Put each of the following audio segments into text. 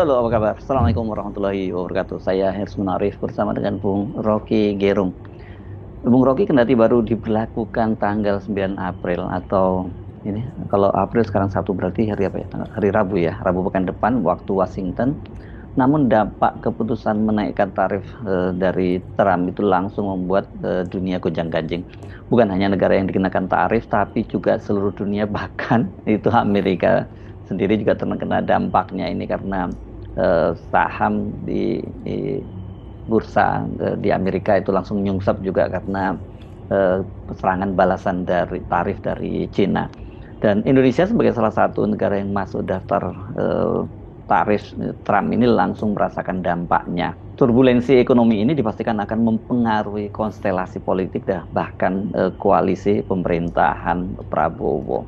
Halo, apa kabar? Assalamualaikum warahmatullahi wabarakatuh. Saya Hersman Munarif bersama dengan Bung Rocky Gerung. Bung Rocky kendati baru diberlakukan tanggal 9 April atau ini kalau April sekarang Sabtu berarti hari apa ya? Hari Rabu ya, Rabu pekan depan waktu Washington. Namun dampak keputusan menaikkan tarif dari Trump itu langsung membuat dunia gonjang-ganjing. Bukan hanya negara yang dikenakan tarif, tapi juga seluruh dunia bahkan itu Amerika sendiri juga terkena dampaknya ini karena saham di bursa di Amerika itu langsung nyungsep juga karena serangan balasan dari tarif dari Cina. Dan Indonesia sebagai salah satu negara yang masuk daftar tarif Trump ini langsung merasakan dampaknya. Turbulensi ekonomi ini dipastikan akan mempengaruhi konstelasi politik dan bahkan koalisi pemerintahan Prabowo.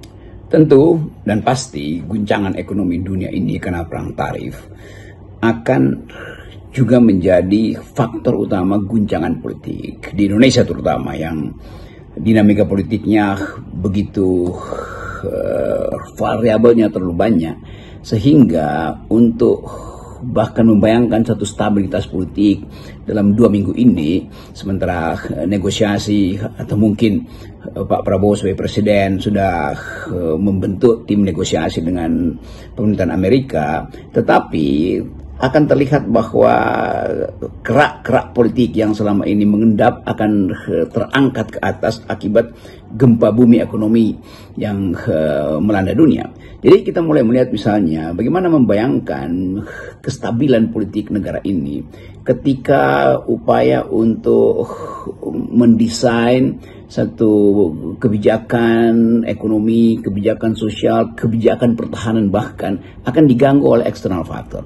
Tentu dan pasti guncangan ekonomi dunia ini karena perang tarif akan juga menjadi faktor utama guncangan politik di Indonesia, terutama yang dinamika politiknya begitu variabelnya terlalu banyak, sehingga untuk bahkan membayangkan satu stabilitas politik dalam 2 minggu ini, sementara negosiasi atau mungkin Pak Prabowo sebagai presiden sudah membentuk tim negosiasi dengan pemerintahan Amerika, tetapi akan terlihat bahwa kerak-kerak politik yang selama ini mengendap akan terangkat ke atas akibat gempa bumi ekonomi yang melanda dunia. Jadi kita mulai melihat misalnya bagaimana membayangkan kestabilan politik negara ini ketika upaya untuk mendesain satu kebijakan ekonomi, kebijakan sosial, kebijakan pertahanan bahkan akan diganggu oleh eksternal faktor.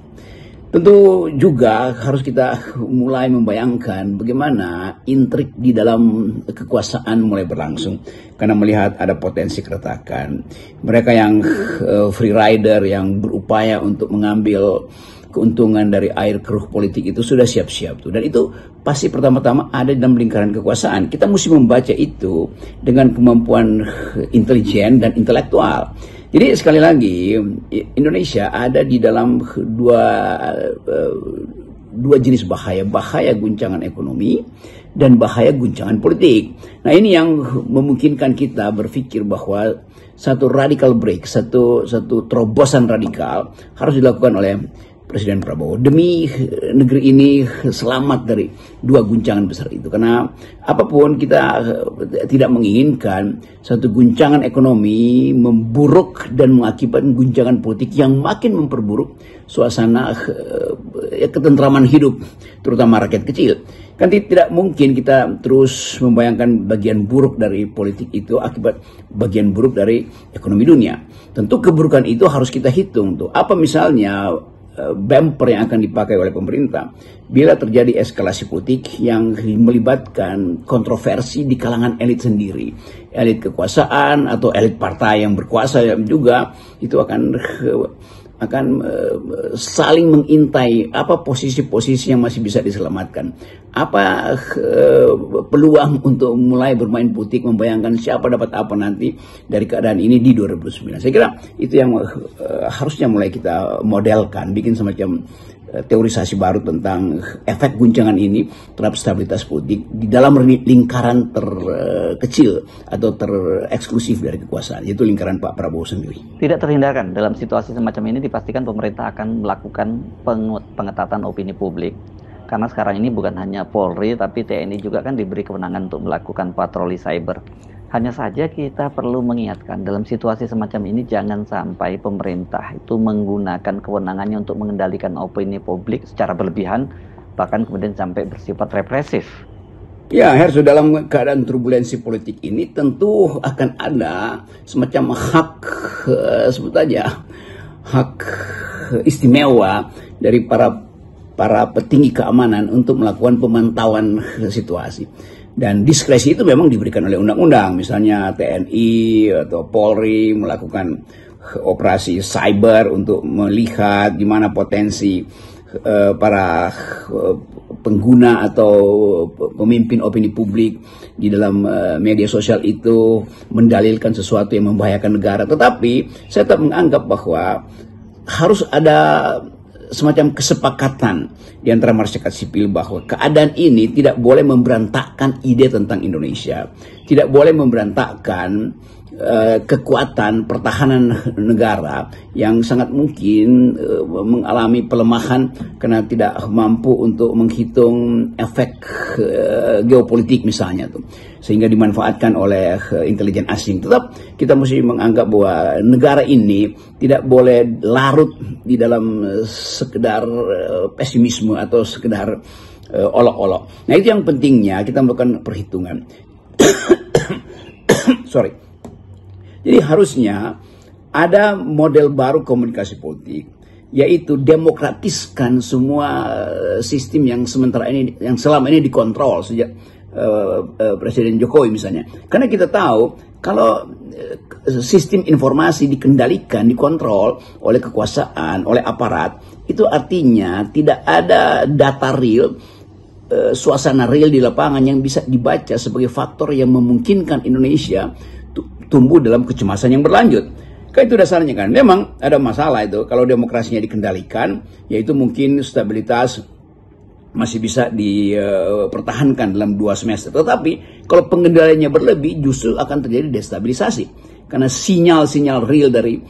Tentu juga harus kita mulai membayangkan bagaimana intrik di dalam kekuasaan mulai berlangsung. Karena melihat ada potensi keretakan. Mereka yang free rider yang berupaya untuk mengambil keuntungan dari air keruh politik itu sudah siap-siap tuh. Dan itu pasti pertama-tama ada dalam lingkaran kekuasaan. Kita mesti membaca itu dengan kemampuan intelijen dan intelektual. Jadi sekali lagi Indonesia ada di dalam dua jenis bahaya guncangan ekonomi dan bahaya guncangan politik. Nah, ini yang memungkinkan kita berpikir bahwa satu radical break, satu terobosan radikal harus dilakukan oleh Presiden Prabowo demi negeri ini selamat dari 2 guncangan besar itu. Karena apapun kita tidak menginginkan satu guncangan ekonomi memburuk dan mengakibatkan guncangan politik yang makin memperburuk suasana ketentraman hidup terutama rakyat kecil. Kan tidak mungkin kita terus membayangkan bagian buruk dari politik itu akibat bagian buruk dari ekonomi dunia. Tentu keburukan itu harus kita hitung tuh. Apa misalnya bumper yang akan dipakai oleh pemerintah bila terjadi eskalasi politik yang melibatkan kontroversi di kalangan elit sendiri, elit kekuasaan atau elit partai yang berkuasa juga, itu akan saling mengintai apa posisi-posisi yang masih bisa diselamatkan, apa peluang untuk mulai bermain politik, membayangkan siapa dapat apa nanti dari keadaan ini di 2009. Saya kira itu yang harusnya mulai kita modelkan, bikin semacam teorisasi baru tentang efek guncangan ini terhadap stabilitas politik di dalam lingkaran terkecil atau tereksklusif dari kekuasaan, yaitu lingkaran Pak Prabowo sendiri. Tidak terhindarkan dalam situasi semacam ini dipastikan pemerintah akan melakukan pengetatan opini publik. Karena sekarang ini bukan hanya Polri tapi TNI juga kan diberi kewenangan untuk melakukan patroli cyber. Hanya saja kita perlu mengingatkan dalam situasi semacam ini jangan sampai pemerintah itu menggunakan kewenangannya untuk mengendalikan opini publik secara berlebihan, bahkan kemudian sampai bersifat represif. Ya, Hersu, dalam keadaan turbulensi politik ini tentu akan ada semacam hak, sebut aja, hak istimewa dari para petinggi keamanan untuk melakukan pemantauan situasi. Dan diskresi itu memang diberikan oleh undang-undang, misalnya TNI atau Polri melakukan operasi cyber untuk melihat di mana potensi para pengguna atau pemimpin opini publik di dalam media sosial itu mendalilkan sesuatu yang membahayakan negara. Tetapi saya tetap menganggap bahwa harus ada semacam kesepakatan di antara masyarakat sipil bahwa keadaan ini tidak boleh memberantakkan ide tentang Indonesia, tidak boleh memberantakkan kekuatan pertahanan negara yang sangat mungkin mengalami pelemahan karena tidak mampu untuk menghitung efek geopolitik misalnya tuh, sehingga dimanfaatkan oleh intelijen asing. Tetap kita mesti menganggap bahwa negara ini tidak boleh larut di dalam sekedar pesimisme atau sekedar olok-olok. Nah, itu yang pentingnya kita melakukan perhitungan. Sorry. Jadi harusnya ada model baru komunikasi politik, yaitu demokratiskan semua sistem yang selama ini dikontrol sejak Presiden Jokowi misalnya. Karena kita tahu kalau sistem informasi dikendalikan, dikontrol oleh kekuasaan, oleh aparat, itu artinya tidak ada data real, suasana real di lapangan yang bisa dibaca sebagai faktor yang memungkinkan Indonesia tumbuh dalam kecemasan yang berlanjut. Kan itu dasarnya kan. Memang ada masalah itu kalau demokrasinya dikendalikan, yaitu mungkin stabilitas masih bisa dipertahankan dalam 2 semester. Tetapi kalau pengendaliannya berlebih justru akan terjadi destabilisasi. Karena sinyal-sinyal real dari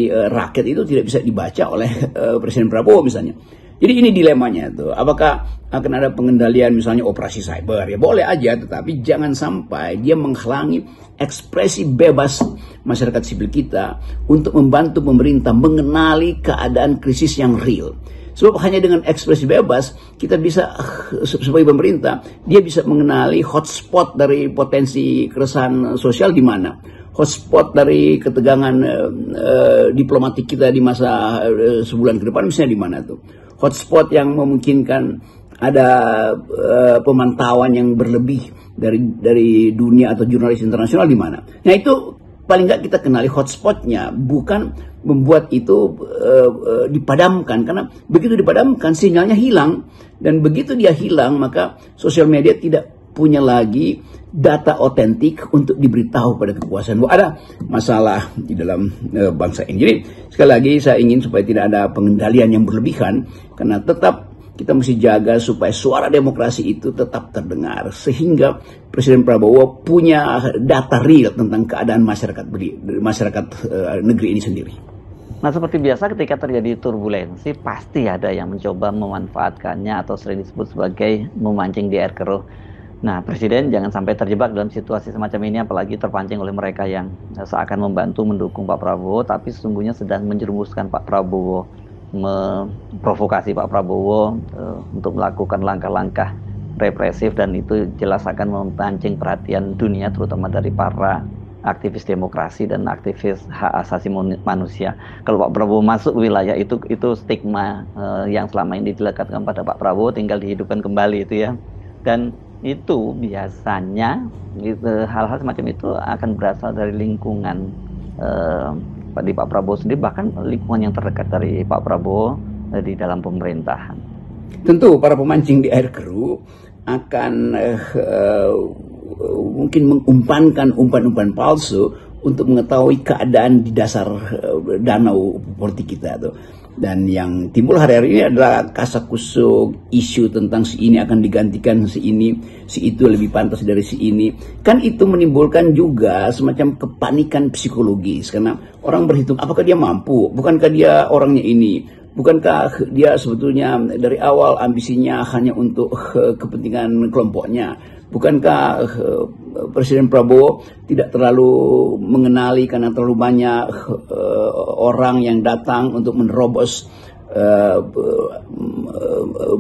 rakyat itu tidak bisa dibaca oleh Presiden Prabowo misalnya. Jadi ini dilemanya tuh. Apakah akan ada pengendalian misalnya operasi cyber? Ya boleh aja, tetapi jangan sampai dia menghalangi ekspresi bebas masyarakat sipil kita untuk membantu pemerintah mengenali keadaan krisis yang real. Sebab hanya dengan ekspresi bebas kita bisa sebagai pemerintah dia bisa mengenali hotspot dari potensi keresahan sosial di mana. Hotspot dari ketegangan diplomatik kita di masa sebulan ke depan misalnya di mana tuh. Hotspot yang memungkinkan ada pemantauan yang berlebih dari dunia atau jurnalis internasional di mana. Nah itu paling nggak kita kenali hotspotnya, bukan membuat itu dipadamkan, karena begitu dipadamkan sinyalnya hilang, dan begitu dia hilang maka sosial media tidak punya lagi data otentik untuk diberitahu pada kekuasaan bahwa ada masalah di dalam bangsa ini. Jadi sekali lagi saya ingin supaya tidak ada pengendalian yang berlebihan, karena tetap kita mesti jaga supaya suara demokrasi itu tetap terdengar, sehingga Presiden Prabowo punya data real tentang keadaan masyarakat negeri ini sendiri. Nah, seperti biasa ketika terjadi turbulensi pasti ada yang mencoba memanfaatkannya atau sering disebut sebagai memancing di air keruh. Nah, Presiden jangan sampai terjebak dalam situasi semacam ini, apalagi terpancing oleh mereka yang seakan membantu mendukung Pak Prabowo, tapi sesungguhnya sedang menjerumuskan Pak Prabowo, memprovokasi Pak Prabowo untuk melakukan langkah-langkah represif, dan itu jelas akan memancing perhatian dunia, terutama dari para aktivis demokrasi dan aktivis hak asasi manusia. Kalau Pak Prabowo masuk wilayah itu stigma yang selama ini dilekatkan pada Pak Prabowo tinggal dihidupkan kembali itu ya. Dan itu biasanya hal-hal semacam itu akan berasal dari lingkungan di Pak Prabowo sendiri, bahkan lingkungan yang terdekat dari Pak Prabowo di dalam pemerintahan. Tentu para pemancing di air keruh akan mungkin mengumpankan umpan-umpan palsu untuk mengetahui keadaan di dasar danau politik kita tuh. Dan yang timbul hari-hari ini adalah kasakusuk isu tentang si ini akan digantikan si ini, si itu lebih pantas dari si ini. Kan itu menimbulkan juga semacam kepanikan psikologis, karena orang berhitung apakah dia mampu, bukankah dia orangnya ini, bukankah dia sebetulnya dari awal ambisinya hanya untuk kepentingan kelompoknya. Bukankah Presiden Prabowo tidak terlalu mengenali karena terlalu banyak orang yang datang untuk menerobos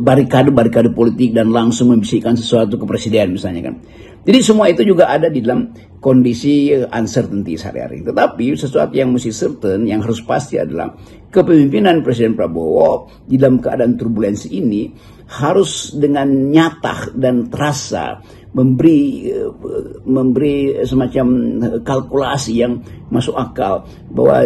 barikade politik dan langsung membisikkan sesuatu ke Presiden misalnya kan. Jadi semua itu juga ada di dalam kondisi uncertainty sehari-hari. Tetapi sesuatu yang mesti certain, yang harus pasti adalah kepemimpinan Presiden Prabowo di dalam keadaan turbulensi ini harus dengan nyata dan terasa memberi semacam kalkulasi yang masuk akal bahwa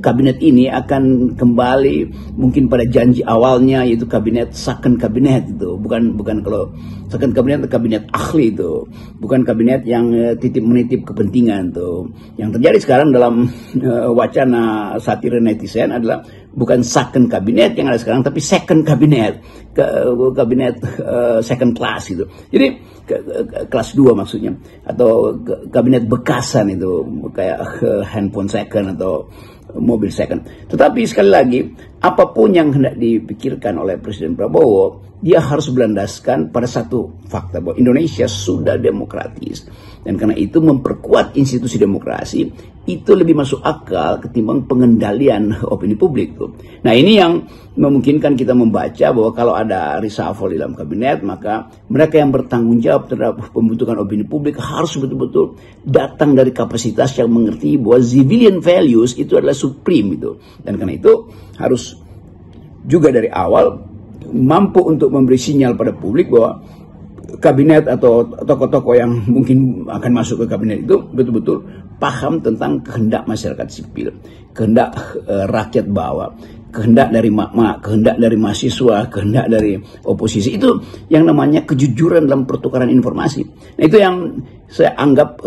kabinet ini akan kembali mungkin pada janji awalnya, yaitu kabinet second kabinet itu bukan kalau second kabinet ahli tuh, bukan kabinet yang titip menitip kepentingan tuh. Yang terjadi sekarang dalam wacana satir netizen adalah bukan second kabinet yang ada sekarang, tapi second kabinet, kabinet second class gitu. Jadi kelas 2 maksudnya, atau kabinet bekasan itu, kayak handphone second atau mobil second. Tetapi sekali lagi, apapun yang hendak dipikirkan oleh Presiden Prabowo, dia harus berlandaskan pada satu fakta, bahwa Indonesia sudah demokratis. Dan karena itu memperkuat institusi demokrasi itu lebih masuk akal ketimbang pengendalian opini publik tuh. Nah, ini yang memungkinkan kita membaca bahwa kalau ada reshuffle di dalam kabinet, maka mereka yang bertanggung jawab terhadap pembentukan opini publik harus betul-betul datang dari kapasitas yang mengerti bahwa civilian values itu adalah supreme itu. Dan karena itu harus juga dari awal mampu untuk memberi sinyal pada publik bahwa kabinet atau tokoh-tokoh yang mungkin akan masuk ke kabinet itu betul-betul paham tentang kehendak masyarakat sipil, kehendak rakyat bawah, kehendak dari mak-mak, kehendak dari mahasiswa, kehendak dari oposisi. Itu yang namanya kejujuran dalam pertukaran informasi. Nah, itu yang saya anggap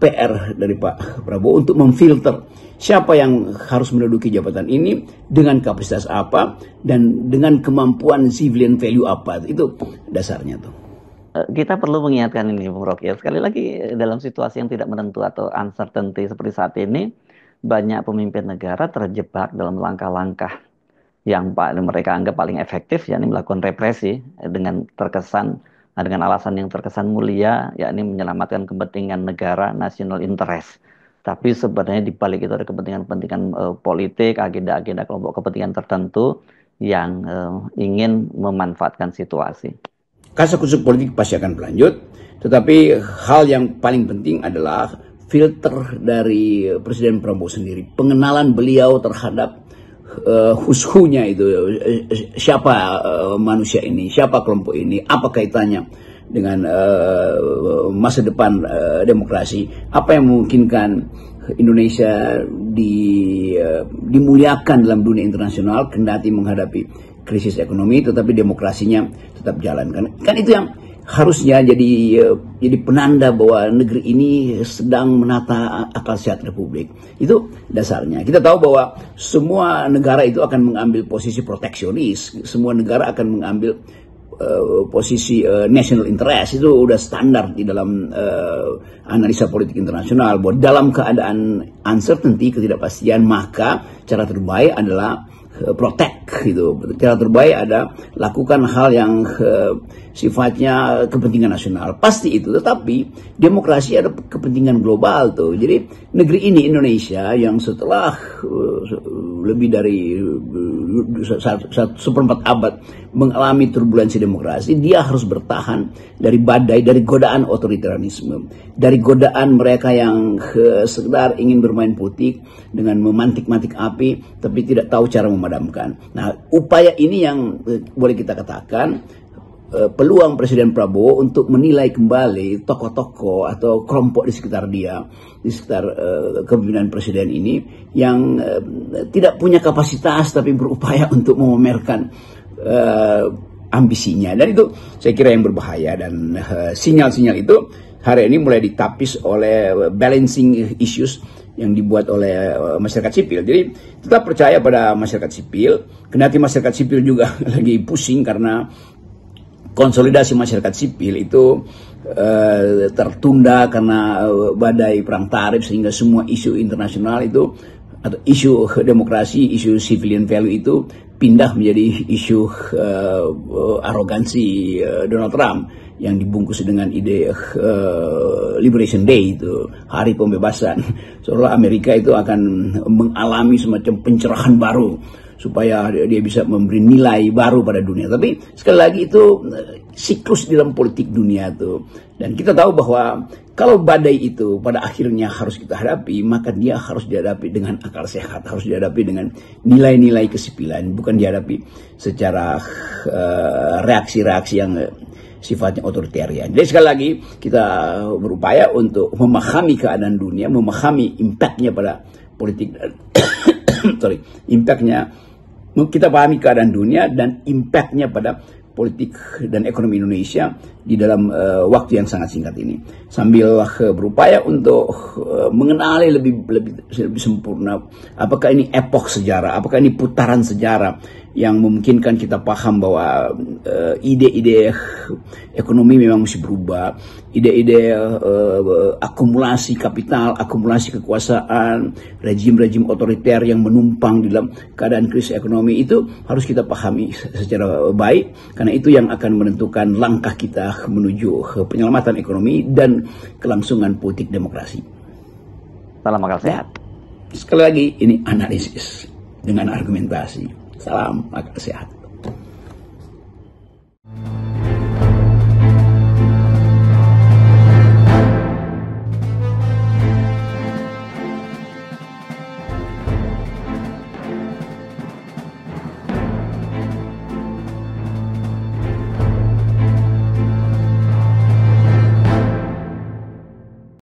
PR dari Pak Prabowo untuk memfilter siapa yang harus menduduki jabatan ini, dengan kapasitas apa, dan dengan kemampuan civilian value apa. Itu dasarnya tuh. Kita perlu mengingatkan ini, Bung Rocky. Sekali lagi, dalam situasi yang tidak menentu atau uncertainty seperti saat ini, banyak pemimpin negara terjebak dalam langkah-langkah yang mereka anggap paling efektif, yakni melakukan represi dengan alasan yang terkesan mulia, yakni menyelamatkan kepentingan negara, national interest. Tapi sebenarnya di balik itu ada kepentingan-kepentingan politik, agenda-agenda kelompok kepentingan tertentu yang ingin memanfaatkan situasi. Kasus politik pasti akan berlanjut, tetapi hal yang paling penting adalah filter dari Presiden Prabowo sendiri, pengenalan beliau terhadap who's-who-nya itu, siapa manusia ini, siapa kelompok ini, apa kaitannya dengan masa depan demokrasi, apa yang memungkinkan Indonesia dimuliakan dalam dunia internasional kendati menghadapi krisis ekonomi, tetapi demokrasinya tetap jalan. Kan itu yang harusnya jadi penanda bahwa negeri ini sedang menata akal sehat Republik. Itu dasarnya. Kita tahu bahwa semua negara itu akan mengambil posisi proteksionis, semua negara akan mengambil posisi national interest. Itu udah standar di dalam analisa politik internasional, bahwa dalam keadaan uncertainty, ketidakpastian, maka cara terbaik adalah protect gitu. Cara terbaik ada lakukan hal yang sifatnya kepentingan nasional. Pasti itu, tetapi demokrasi ada kepentingan global tuh. Jadi negeri ini, Indonesia, yang setelah lebih dari 1/4 abad mengalami turbulensi demokrasi, dia harus bertahan dari badai, dari godaan otoritarianisme, dari godaan mereka yang sekedar ingin bermain politik dengan memantik-mantik api tapi tidak tahu cara memadamkan. Nah, upaya ini yang boleh kita katakan peluang Presiden Prabowo untuk menilai kembali tokoh-tokoh atau kelompok di sekitar dia, di sekitar kepemimpinan Presiden ini, yang tidak punya kapasitas tapi berupaya untuk memamerkan ambisinya. Dan itu saya kira yang berbahaya, dan sinyal-sinyal itu hari ini mulai ditapis oleh balancing issues yang dibuat oleh masyarakat sipil. Jadi tetap percaya pada masyarakat sipil, kendati masyarakat sipil juga lagi pusing karena konsolidasi masyarakat sipil itu tertunda karena badai perang tarif, sehingga semua isu internasional itu atau isu demokrasi, isu civilian value itu pindah menjadi isu arogansi Donald Trump yang dibungkus dengan ide Liberation Day, itu hari pembebasan, seolah Amerika itu akan mengalami semacam pencerahan baru supaya dia bisa memberi nilai baru pada dunia. Tapi sekali lagi itu siklus dalam politik dunia tuh. Dan kita tahu bahwa kalau badai itu pada akhirnya harus kita hadapi, maka dia harus dihadapi dengan akal sehat, harus dihadapi dengan nilai-nilai kesipilan, bukan dihadapi secara reaksi-reaksi yang sifatnya otoritarian. Jadi sekali lagi kita berupaya untuk memahami keadaan dunia, memahami impactnya pada politik, impactnya, kita pahami keadaan dunia dan impactnya pada politik dan ekonomi Indonesia di dalam waktu yang sangat singkat ini, sambil berupaya untuk mengenali lebih sempurna apakah ini epoch sejarah, apakah ini putaran sejarah yang memungkinkan kita paham bahwa ide-ide ekonomi memang mesti berubah, ide-ide akumulasi kapital, akumulasi kekuasaan, rejim-rejim otoriter yang menumpang di dalam keadaan krisis ekonomi itu harus kita pahami secara baik, karena itu yang akan menentukan langkah kita menuju penyelamatan ekonomi dan kelangsungan politik demokrasi. Salam akal sehat. Sekali lagi, ini analisis dengan argumentasi. Salam akal sehat.